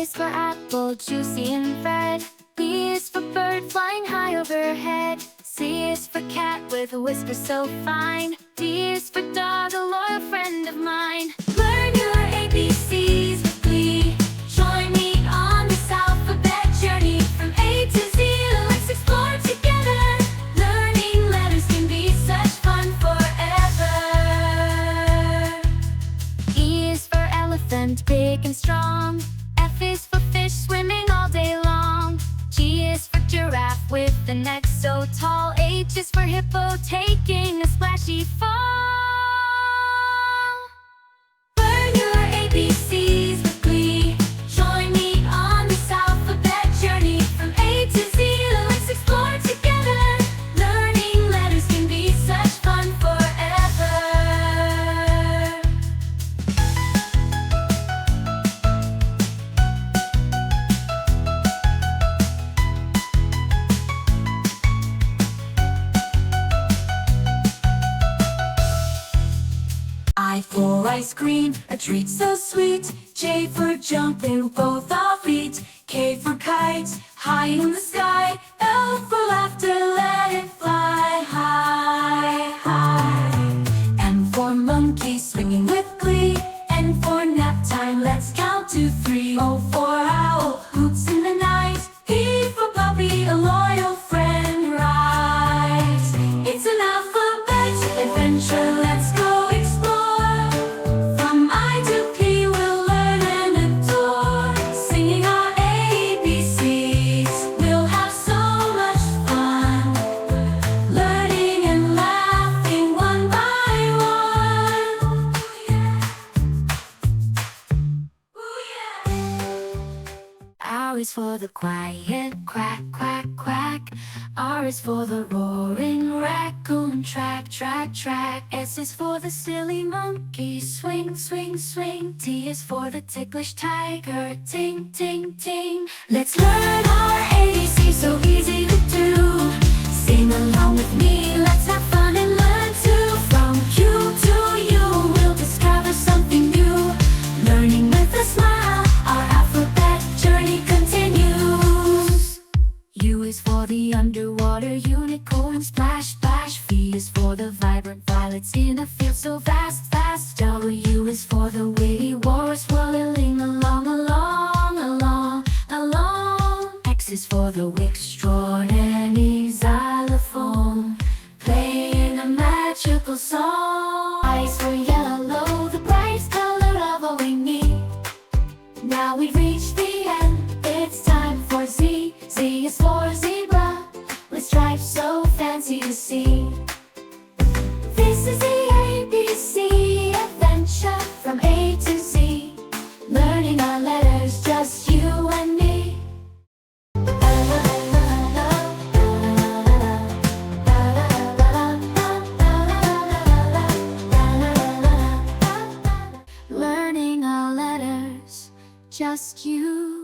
is for apple, juicy and red. B is for bird, flying high overhead. C is for cat, with a whisper so fine. D is for dog, a loyal friend of mine. Learn your ABCs with glee. Join me on this alphabet journey from A to Z. Let's explore together. Learning letters can be such fun forever. E is for elephant, big and strong. F is for fish, swimming all day long. G is for giraffe, with the neck so tall. H is for hippo, taking a splashy fall. Learn your ABCs with glee. Join me on this alphabet journey from A to Z. Let's explore together. Learning letters can be such fun forever. I for ice cream, a treat so sweet. J for jump in both our feet. K for kite, high in the sky. L for laughter, let it fly high, high. M for monkey, swinging with glee. N for nap time, let's count to 3. O for owl, hoots in the night. P for puppy, a loyal friend, right? It's an alphabet adventure, let's go. R is for the quiet quack, quack, quack. R is for the roaring raccoon, track, track, track. S is for the silly monkey, swing, swing, swing. T is for the ticklish tiger, ting, ting, ting. Let's learn our ABC, so easy to do. Sing along with me, let's have fun and learn too. From Q to U, we'll discover something new. Learning with a smile, our alphabet journey continues. U is for the underwater unicorn, splash, splash. V is for the vibrant violets in a field so vast, vast. W is for the witty walrus, whirling along, along, along, along. X is for the extraordinary xylophone, playing a magical song. I is for yellow, the brightest color of all we need. Now we've reached the end, it's time for Z. Z is for zebra, with stripes so fancy to see. This is the ABC adventure from A to Z. Learning our letters, just you and me. Learning our letters, just you